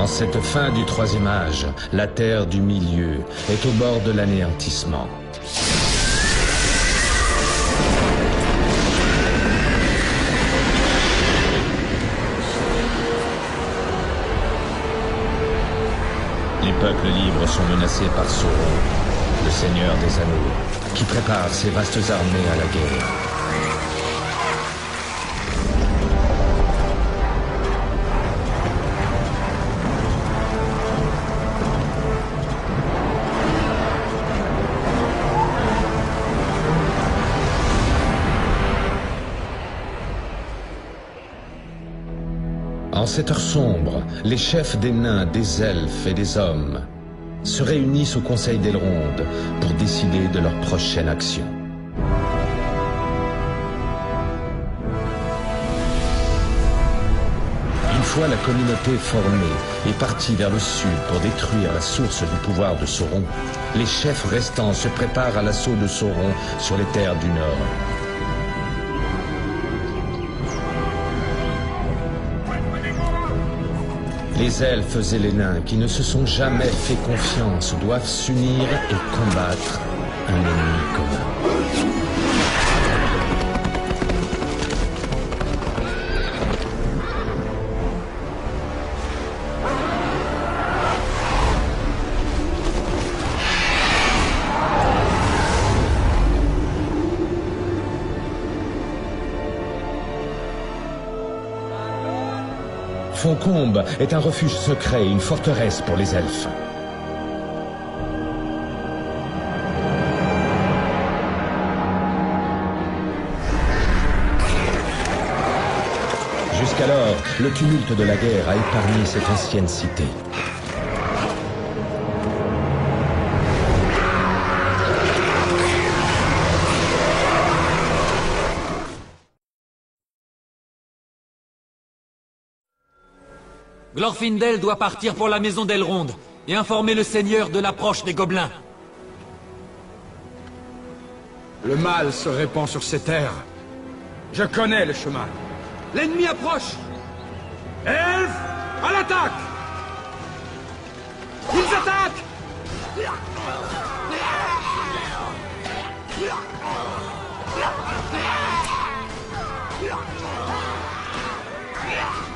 En cette fin du troisième âge, la terre du milieu est au bord de l'anéantissement. Les peuples libres sont menacés par Sauron, le Seigneur des Anneaux, qui prépare ses vastes armées à la guerre. En cette heure sombre, les chefs des nains, des elfes et des hommes se réunissent au Conseil d'Elrond pour décider de leur prochaine action. fois la communauté formée est partie vers le sud pour détruire la source du pouvoir de Sauron, les chefs restants se préparent à l'assaut de Sauron sur les terres du Nord. Les elfes et les nains qui ne se sont jamais fait confiance doivent s'unir et combattre un ennemi commun. Foncombe est un refuge secret et une forteresse pour les elfes. Jusqu'alors, le tumulte de la guerre a épargné cette ancienne cité. Glorfindel doit partir pour la maison d'Elrond et informer le seigneur de l'approche des gobelins. Le mal se répand sur ces terres. Je connais le chemin. L'ennemi approche. Elfes, à l'attaque! Ils attaquent!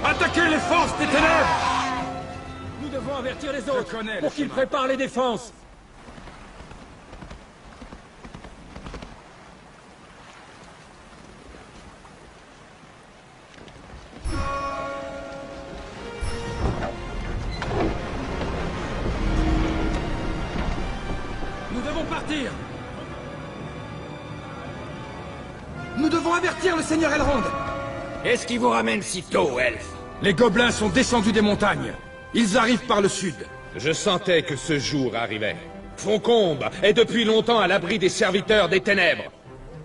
Attaquez les forces des ténèbres! Nous devons avertir les autres pour qu'ils préparent les défenses. Nous devons partir! Nous devons avertir le seigneur Elrond! Qu'est-ce qui vous ramène si tôt, elfe? Les gobelins sont descendus des montagnes. Ils arrivent par le sud. Je sentais que ce jour arrivait. Foncombe est depuis longtemps à l'abri des serviteurs des ténèbres.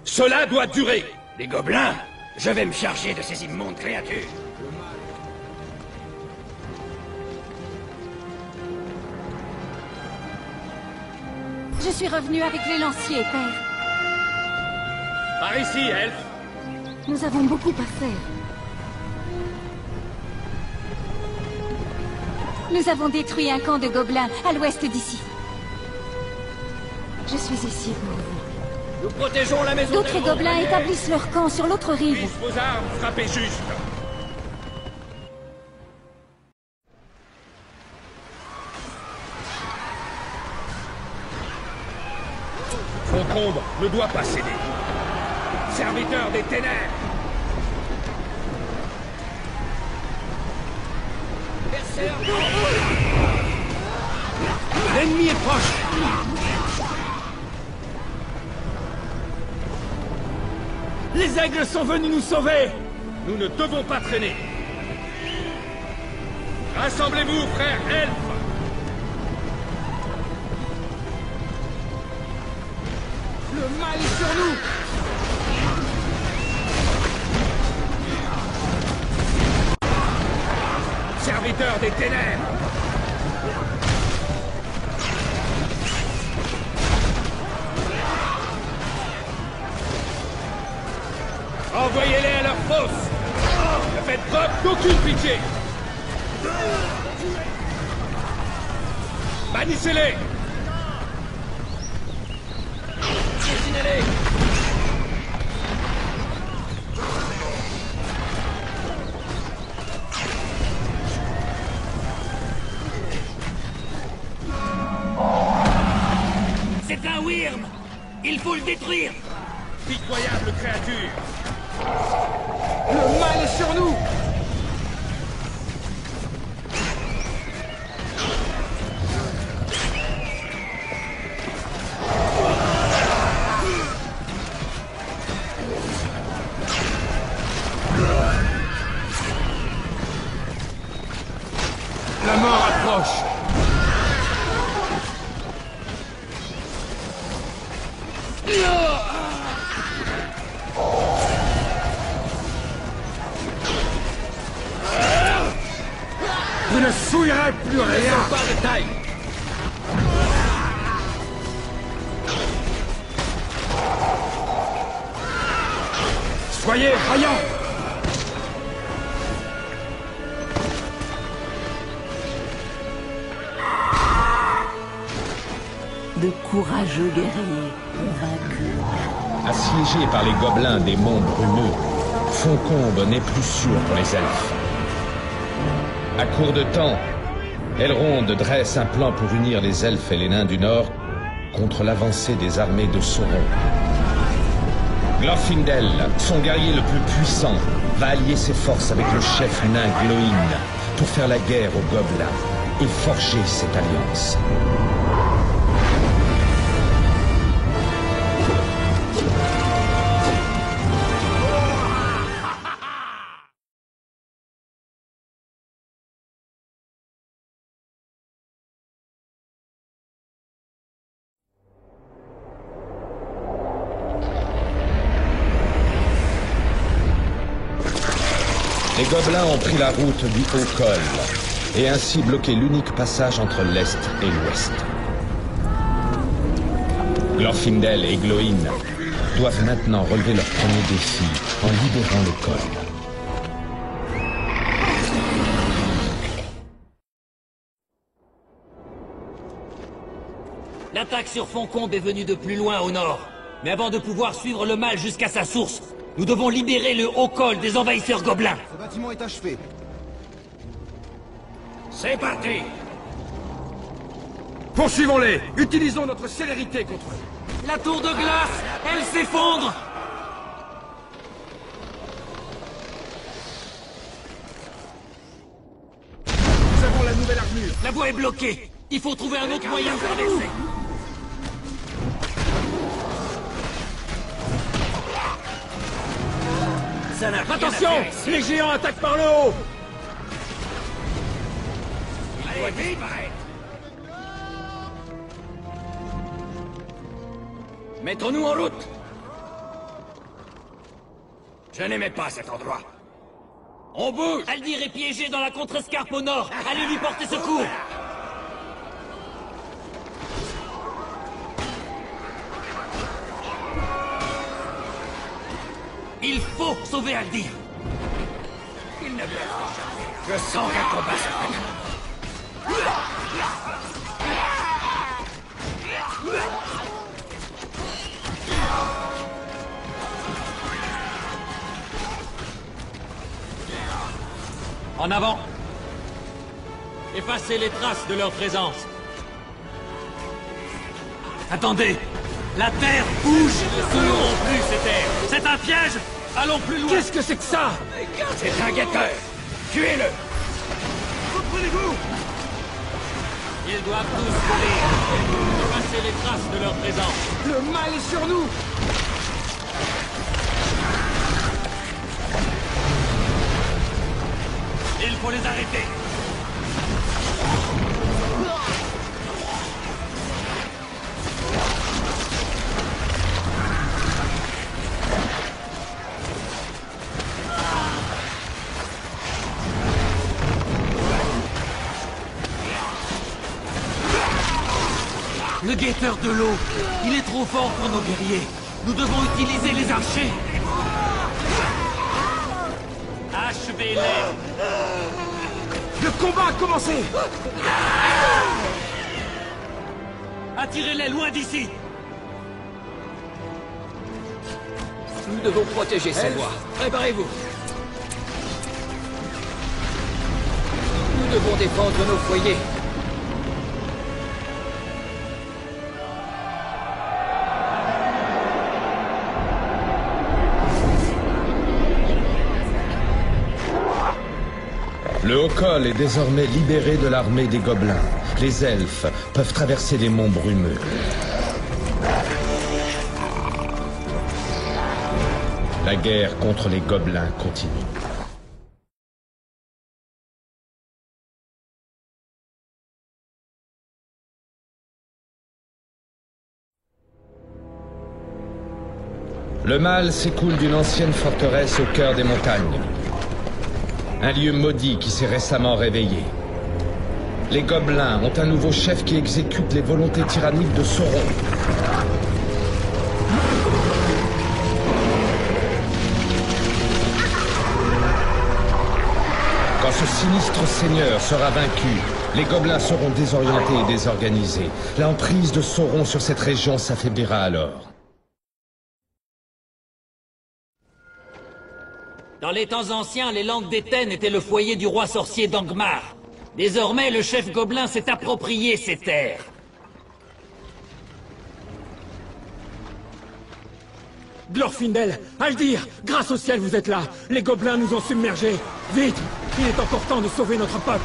Cela doit durer. Les gobelins? Je vais me charger de ces immondes créatures. Je suis revenu avec les lanciers, père. Par ici, elfe. Nous avons beaucoup à faire. Nous avons détruit un camp de gobelins à l'ouest d'ici. Je suis ici pour vous. Nous protégeons la maison. D'autres gobelins établissent leur camp sur l'autre rive. Puissent vos armes frapper juste. Foncombe ne doit pas céder. Serviteur des ténèbres. L'ennemi est proche! Les aigles sont venus nous sauver. Nous ne devons pas traîner. Rassemblez-vous, frères elfes. Le mal est sur nous! Serviteurs des ténèbres. Envoyez-les à leur fosse. Ne faites preuve d'aucune pitié. Bannissez-les. Assassinez-les! C'est un Wyrm! Il faut le détruire! Pitoyable créature. Le mal est sur nous! La mort approche! ne souillerai plus rien. Pas de taille. Soyez vaillants. De courageux guerriers convaincus. Assiégé par les gobelins des monts brumeux, Foncombe n'est plus sûr pour les elfes. À court de temps, Elrond dresse un plan pour unir les elfes et les nains du Nord contre l'avancée des armées de Sauron. Glorfindel, son guerrier le plus puissant, va allier ses forces avec le chef nain Glóin pour faire la guerre aux gobelins et forger cette alliance. Les gobelins ont pris la route du Haut-Col et ainsi bloqué l'unique passage entre l'Est et l'Ouest. Glorfindel et Glóin doivent maintenant relever leur premier défi en libérant le col. L'attaque sur Foncombe est venue de plus loin au nord. Mais avant de pouvoir suivre le mal jusqu'à sa source, nous devons libérer le Haut-Col des envahisseurs gobelins. Ce bâtiment est achevé. C'est parti. Poursuivons-les. Utilisons notre célérité contre eux. La tour de glace, elle s'effondre. Nous avons la nouvelle armure. La voie est bloquée. Il faut trouver un autre moyen de traverser. Ça n'a rien Attention, à faire ici. les géants attaquent par le haut. Il doit disparaître. Mettons-nous en route. Je n'aimais pas cet endroit. On bouge. Aldir est piégé dans la contre-escarpe au nord. Allez lui porter secours. Il faut sauver Aldir. Il ne blesse pas. Je sens qu'un combat se prépare. En avant. Effacez les traces de leur présence. Attendez. La terre bouge. Ne souillons plus ces terres. C'est un piège. Allons plus loin. Qu'est-ce que c'est que ça? C'est un guetteur. Tuez-le. Reprenez-vous. Ils doivent tous mourir. Effacez les traces de leur présence. Le mal est sur nous. Il faut les arrêter. Le guetteur de l'eau, il est trop fort pour nos guerriers. Nous devons utiliser les archers. Achevez-les. Le combat a commencé. Attirez-les loin d'ici. Nous devons protéger ces voies. Préparez-vous. Nous devons défendre nos foyers. Le Haut-Col est désormais libéré de l'armée des gobelins. Les elfes peuvent traverser les monts brumeux. La guerre contre les gobelins continue. Le mal s'écoule d'une ancienne forteresse au cœur des montagnes. Un lieu maudit qui s'est récemment réveillé. Les gobelins ont un nouveau chef qui exécute les volontés tyranniques de Sauron. Quand ce sinistre seigneur sera vaincu, les gobelins seront désorientés et désorganisés. L'emprise de Sauron sur cette région s'affaiblira alors. Dans les temps anciens, les Landes d'Éten étaient le foyer du roi sorcier d'Angmar. Désormais, le chef gobelin s'est approprié ces terres. Glorfindel, Aldir, grâce au ciel vous êtes là. Les gobelins nous ont submergés. Vite, il est encore temps de sauver notre peuple.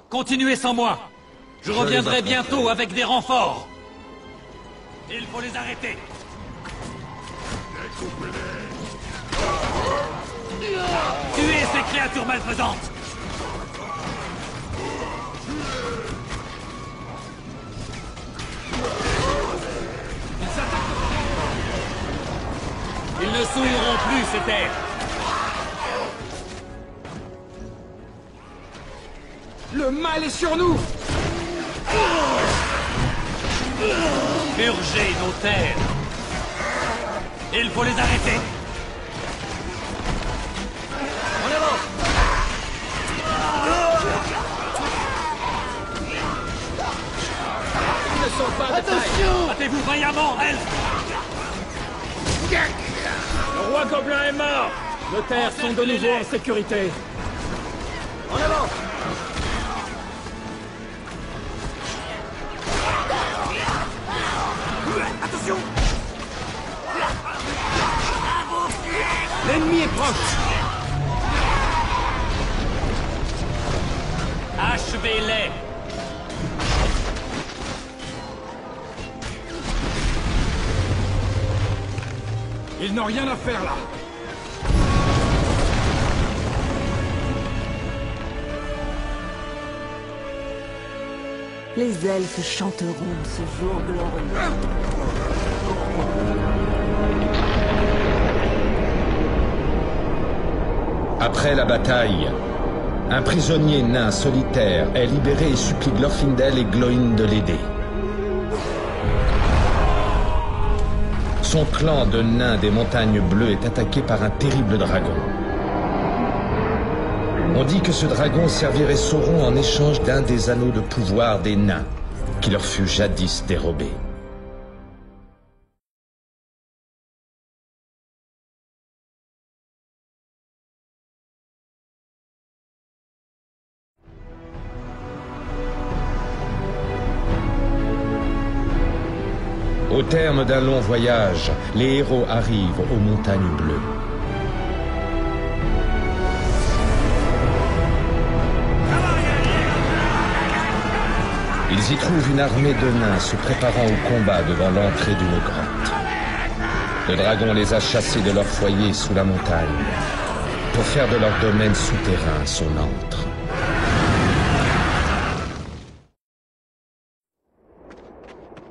Continuez sans moi. Je reviendrai bientôt avec des renforts. Il faut les arrêter. Tuez ces créatures malfaisantes. Ils ne souilleront plus ces terres. Le mal est sur nous! Purger nos terres. Il faut les arrêter. En avant. Ils ne sont pas de taille. Battez-vous vaillamment, elfes. Le roi gobelin est mort. Nos terres sont de nouveau en sécurité. En avant. Attention. L'ennemi est proche! Achevez-les. Ils n'ont rien à faire là! Les elfes chanteront ce jour glorieux. Après la bataille, un prisonnier nain solitaire est libéré et supplie Glorfindel et Glóin de l'aider. Son clan de nains des montagnes bleues est attaqué par un terrible dragon. On dit que ce dragon servirait Sauron en échange d'un des anneaux de pouvoir des nains, qui leur fut jadis dérobé. Au terme d'un long voyage, les héros arrivent aux montagnes bleues. Ils y trouvent une armée de nains se préparant au combat devant l'entrée d'une grotte. Le dragon les a chassés de leur foyer sous la montagne pour faire de leur domaine souterrain son antre.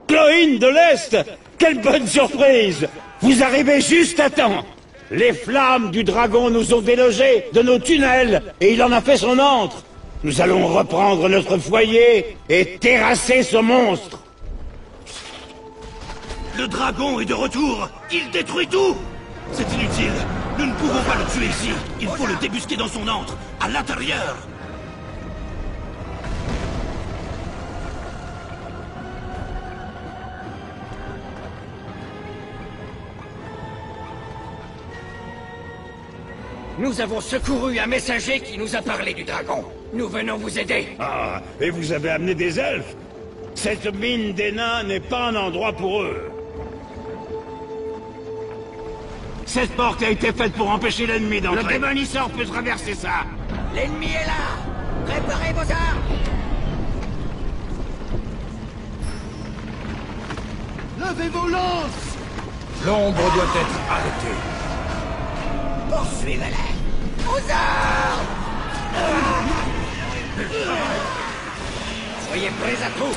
Glóin de l'Est! Quelle bonne surprise! Vous arrivez juste à temps! Les flammes du dragon nous ont délogés de nos tunnels et il en a fait son antre! Nous allons reprendre notre foyer et terrasser ce monstre! Le dragon est de retour! Il détruit tout! C'est inutile! Nous ne pouvons pas le tuer ici! Il faut le débusquer dans son antre, à l'intérieur! Nous avons secouru un messager qui nous a parlé du dragon. Nous venons vous aider. Ah, et vous avez amené des elfes? Cette mine des nains n'est pas un endroit pour eux. Cette porte a été faite pour empêcher l'ennemi d'entrer. Le démonisseur peut traverser ça. L'ennemi est là. Préparez vos armes. Levez vos lances! L'ombre doit être arrêtée. Poursuivez-les. Aux armes. Soyez prêts à tout.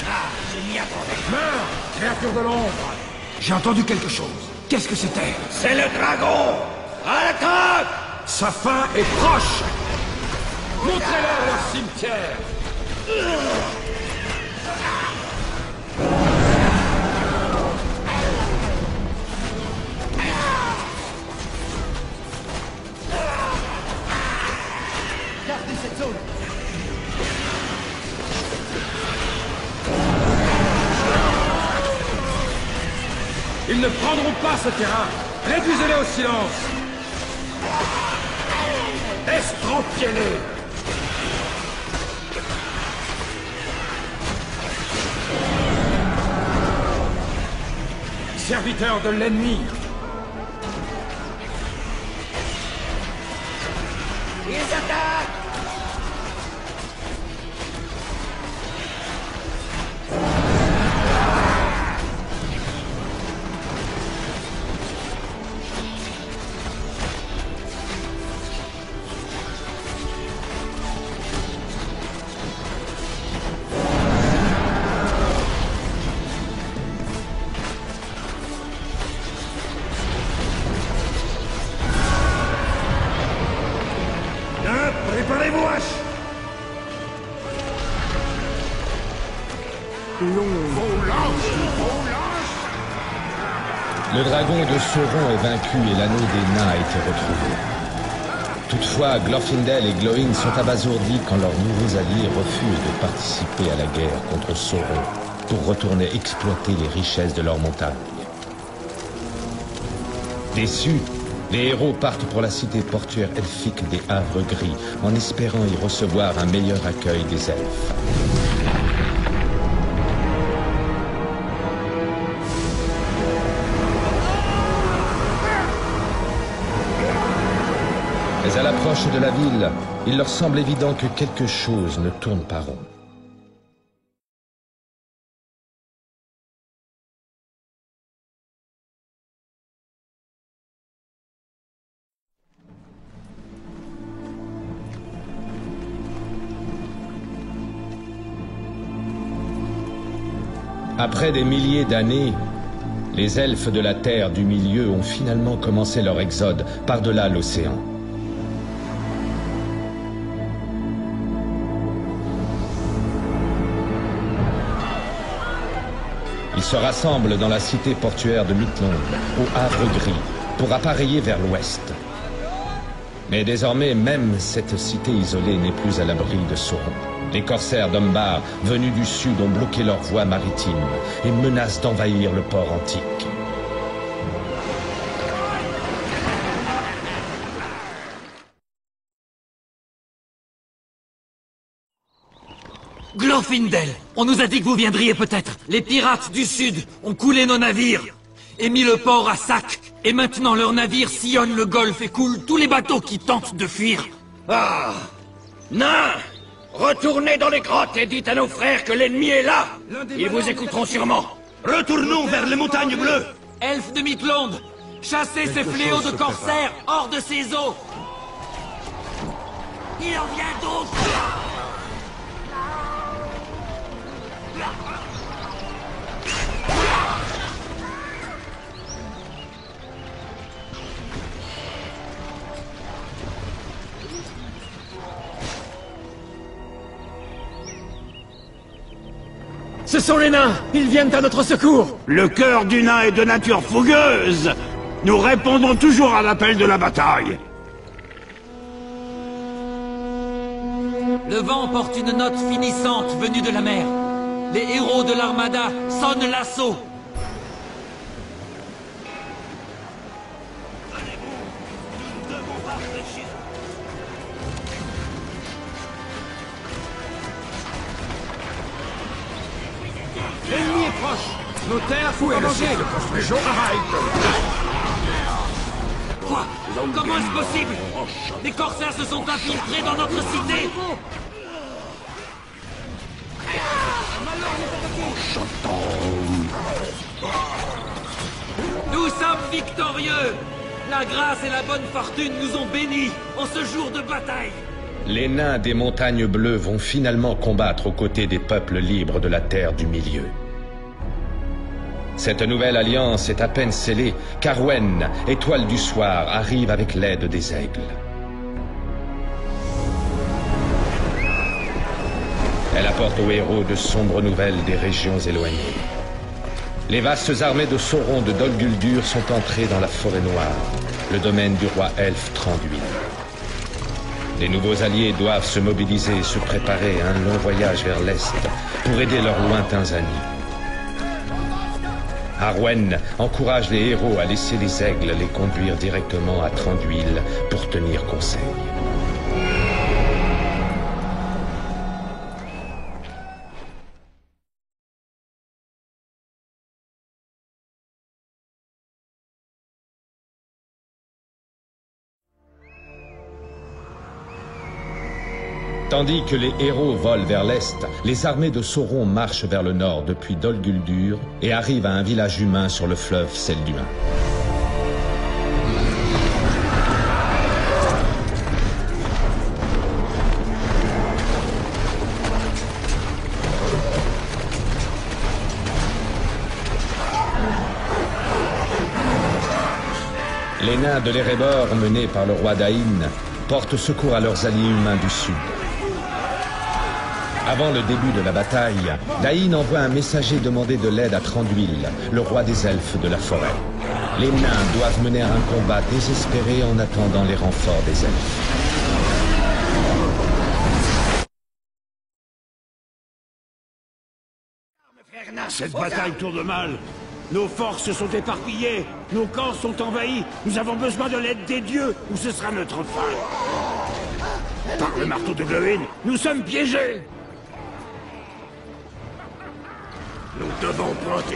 Ah, je m'y attendais. Meurs, créature de l'ombre. J'ai entendu quelque chose. Qu'est-ce que c'était? C'est le dragon! À l'attaque! Sa fin est proche. Montrez-leur leur cimetière. Gardez cette zone. Ils ne prendront pas ce terrain. Réduisez-les au silence. Estropiez-les. Serviteurs de l'ennemi. Ils attaquent! Préparez-vous, hache. Le dragon de Sauron est vaincu et l'anneau des nains a été retrouvé. Toutefois, Glorfindel et Glóin sont abasourdis quand leurs nouveaux alliés refusent de participer à la guerre contre Sauron pour retourner exploiter les richesses de leur montagne. Déçus, les héros partent pour la cité portuaire elfique des Havres Gris en espérant y recevoir un meilleur accueil des elfes. Mais à l'approche de la ville, il leur semble évident que quelque chose ne tourne pas rond. Après des milliers d'années, les elfes de la Terre du Milieu ont finalement commencé leur exode par-delà l'océan. Ils se rassemblent dans la cité portuaire de Midlond, au Havre Gris, pour appareiller vers l'ouest. Mais désormais, même cette cité isolée n'est plus à l'abri de Sauron. Les corsaires d'Umbar, venus du sud, ont bloqué leur voie maritime et menacent d'envahir le port antique. Glorfindel, on nous a dit que vous viendriez peut-être. Les pirates du sud ont coulé nos navires et mis le port à sac. Et maintenant leurs navires sillonnent le golfe et coulent tous les bateaux qui tentent de fuir. Ah! Nains! Retournez dans les grottes et dites à nos frères que l'ennemi est là! Ils vous écouteront sûrement! Retournons vers les montagnes bleues! Elfes de Midlond, chassez ces fléaux de corsaires hors de ces eaux! Il en vient d'autres! Ce sont les nains! Ils viennent à notre secours! Le cœur du nain est de nature fougueuse. Nous répondons toujours à l'appel de la bataille. Le vent porte une note finissante venue de la mer. Les héros de l'armada sonnent l'assaut. L'ennemi est proche. Nos terres sont en danger. Quoi? Comment est-ce possible? Les corsaires se sont infiltrés dans notre cité. Nous sommes victorieux. La grâce et la bonne fortune nous ont bénis en ce jour de bataille. Les nains des montagnes bleues vont finalement combattre aux côtés des peuples libres de la Terre du Milieu. Cette nouvelle alliance est à peine scellée qu'Arwen, étoile du soir, arrive avec l'aide des aigles. Elle apporte aux héros de sombres nouvelles des régions éloignées. Les vastes armées de Sauron de Dol Guldur sont entrées dans la forêt noire, le domaine du roi elfe Thranduil. Les nouveaux alliés doivent se mobiliser et se préparer à un long voyage vers l'Est pour aider leurs lointains amis. Arwen encourage les héros à laisser les aigles les conduire directement à Thranduil pour tenir conseil. Tandis que les héros volent vers l'est, les armées de Sauron marchent vers le nord depuis Dol Guldur et arrivent à un village humain sur le fleuve Selduin. Les nains de l'Erebor, menés par le roi Dain, portent secours à leurs alliés humains du sud. Avant le début de la bataille, Dain envoie un messager demander de l'aide à Thranduil, le roi des elfes de la forêt. Les nains doivent mener un combat désespéré en attendant les renforts des elfes. Cette bataille tourne mal. Nos forces sont éparpillées, nos camps sont envahis. Nous avons besoin de l'aide des dieux ou ce sera notre fin. Par le marteau de Glóin, nous sommes piégés.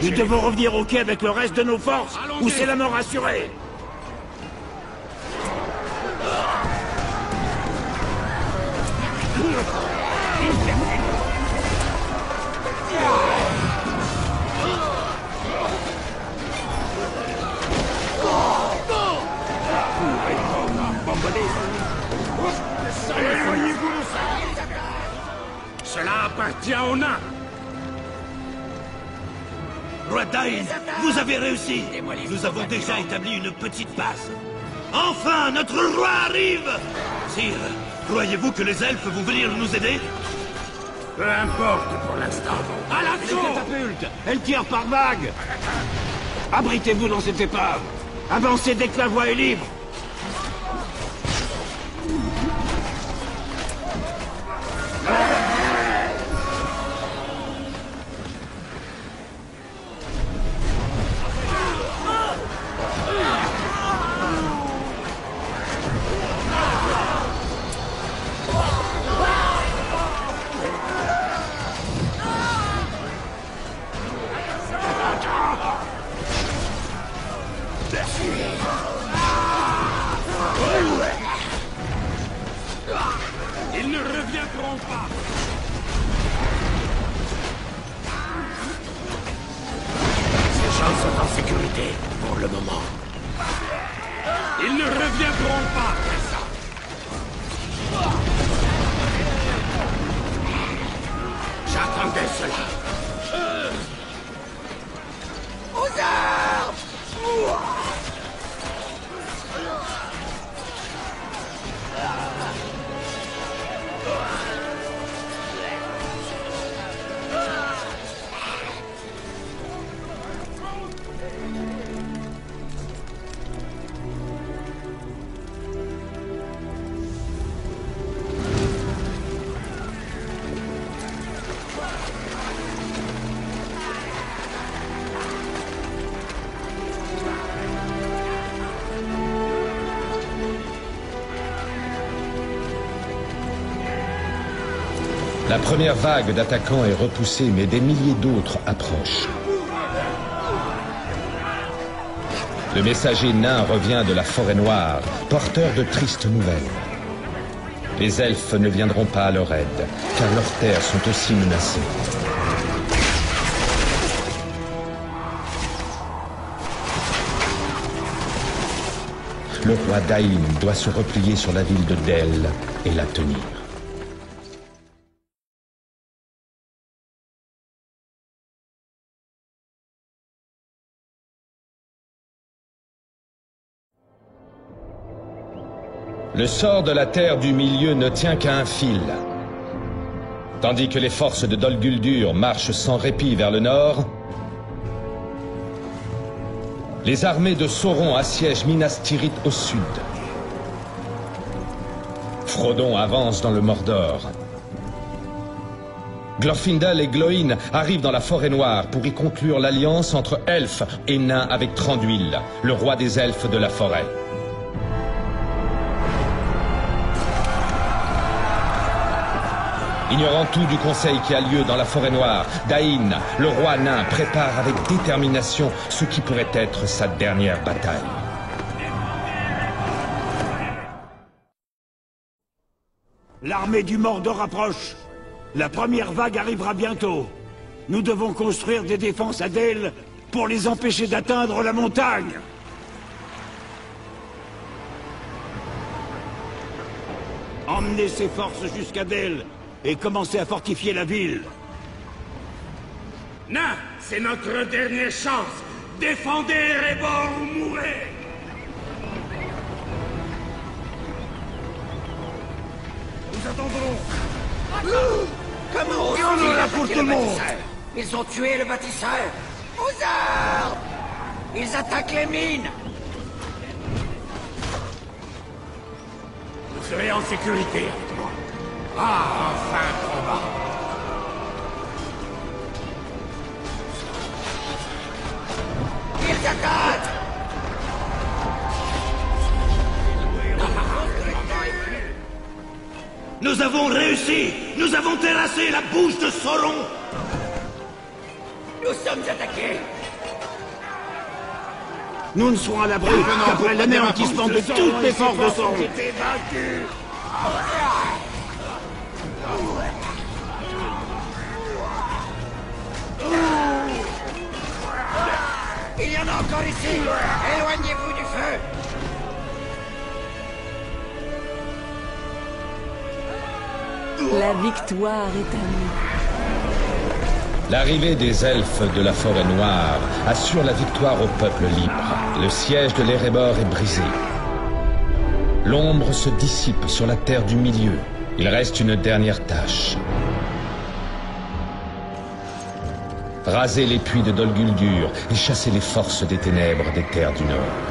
Nous devons revenir au quai avec le reste de nos forces, ou c'est la mort assurée. Cela appartient aux nains. Roi Dain, vous avez réussi. Nous avons déjà établi une petite base. Enfin, notre roi arrive. Sire, croyez-vous que les elfes vont venir nous aider? Peu importe pour l'instant. À Les l'assaut! catapultes, elles tirent par vagues. Abritez-vous dans cette épave. Avancez dès que la voie est libre. Ils ne reviendront pas. Ces gens sont en sécurité, pour le moment. Ils ne reviendront pas. J'attendais cela. Aux armes! La première vague d'attaquants est repoussée, mais des milliers d'autres approchent. Le messager nain revient de la forêt noire, porteur de tristes nouvelles. Les elfes ne viendront pas à leur aide, car leurs terres sont aussi menacées. Le roi Dain doit se replier sur la ville de Dell et la tenir. Le sort de la Terre du Milieu ne tient qu'à un fil. Tandis que les forces de Dol Guldur marchent sans répit vers le nord, les armées de Sauron assiègent Minas Tirith au sud. Frodon avance dans le Mordor. Glorfindel et Glóin arrivent dans la Forêt Noire pour y conclure l'alliance entre elfes et nains avec Thranduil, le roi des elfes de la forêt. Ignorant tout du conseil qui a lieu dans la Forêt Noire, Dain, le roi nain, prépare avec détermination ce qui pourrait être sa dernière bataille. L'armée du Mordor approche. La première vague arrivera bientôt. Nous devons construire des défenses à Dale pour les empêcher d'atteindre la montagne. Emmenez ces forces jusqu'à Dale et commencez à fortifier la ville. Nain, c'est notre dernière chance. Défendez Erebor ou mourrez. Nous attendrons. Comment Et on en a pour tout le monde. Ils ont tué le bâtisseur. Aux ordres. Ils attaquent les mines. Vous serez en sécurité avec moi. Ah, enfin un combat. Ils attaquent. Nous avons réussi. Nous avons terrassé la bouche de Sauron. Nous sommes attaqués. Nous ne serons à l'abri qu'après l'anéantissement de toutes les forces de Sauron. Il y en a encore ici. Éloignez-vous du feu. La victoire est à nous. L'arrivée des elfes de la Forêt Noire assure la victoire au peuple libre. Le siège de l'Erebor est brisé. L'ombre se dissipe sur la Terre du Milieu. Il reste une dernière tâche. Raser les puits de Dol Guldur et chasser les forces des ténèbres des Terres du Nord.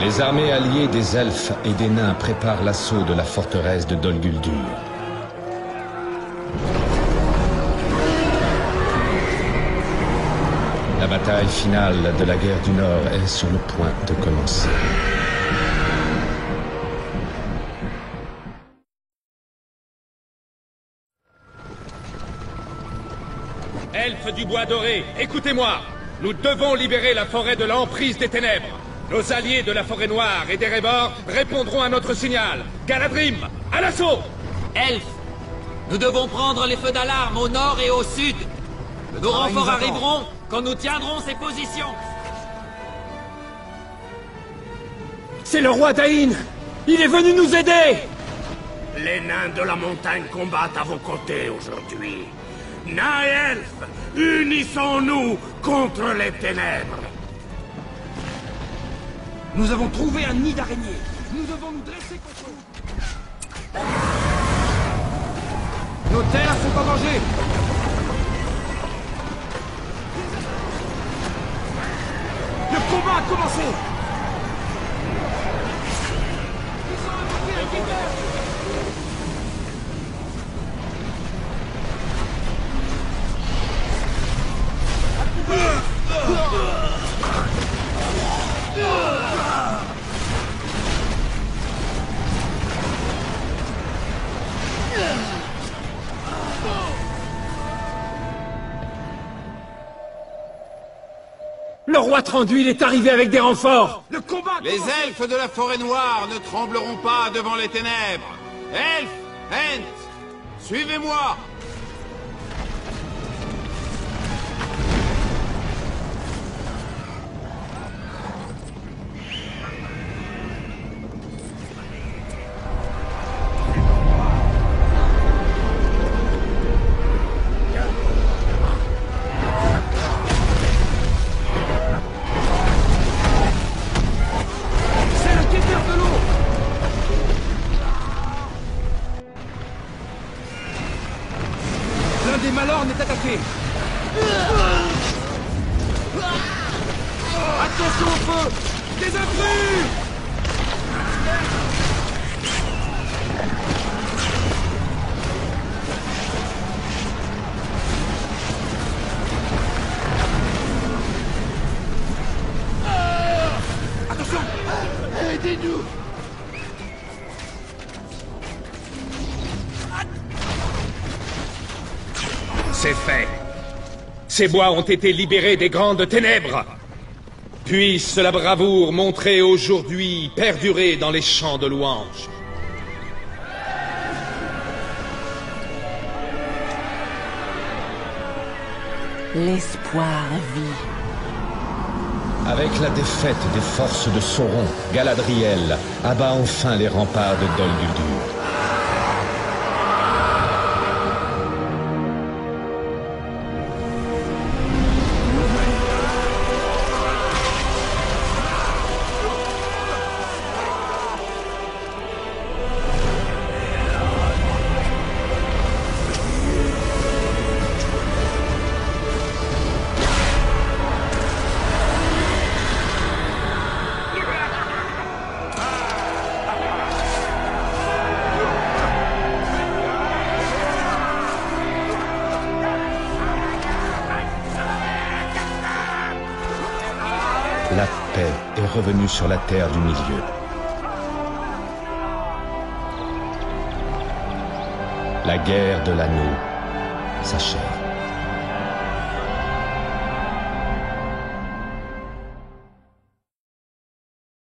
Les armées alliées des elfes et des nains préparent l'assaut de la forteresse de Dol Guldur. La bataille finale de la guerre du Nord est sur le point de commencer. Elfes du Bois Doré, écoutez-moi. Nous devons libérer la forêt de l'emprise des ténèbres. Nos alliés de la Forêt Noire et d'Erebor répondront à notre signal. Galadrim, à l'assaut! Elfes, nous devons prendre les feux d'alarme au nord et au sud. Nos renforts arriveront quand nous tiendrons ces positions. C'est le roi Dain. Il est venu nous aider. Les nains de la montagne combattent à vos côtés aujourd'hui. Nains et elfes, unissons-nous contre les ténèbres. Nous avons trouvé un nid d'araignée. Nous devons nous dresser contre eux. Nos terres sont en danger. Le combat a commencé. Ils ont invoqué un guetteur. Le roi Thranduil est arrivé avec des renforts. Le combat a Les commencé. elfes de la forêt noire ne trembleront pas devant les ténèbres. Elfes, Ents, suivez-moi. C'est le guetteur de l'eau. L'un des Malornes est attaqué. Attention au feu. Des intrus. Attention. Aidez-nous. C'est fait. Ces bois ont été libérés des grandes ténèbres. Puisse la bravoure montrée aujourd'hui perdurer dans les champs de louanges. L'espoir vit. Avec la défaite des forces de Sauron, Galadriel abat enfin les remparts de Dol Guldur. La paix est revenue sur la terre du milieu. La guerre de l'anneau s'achève.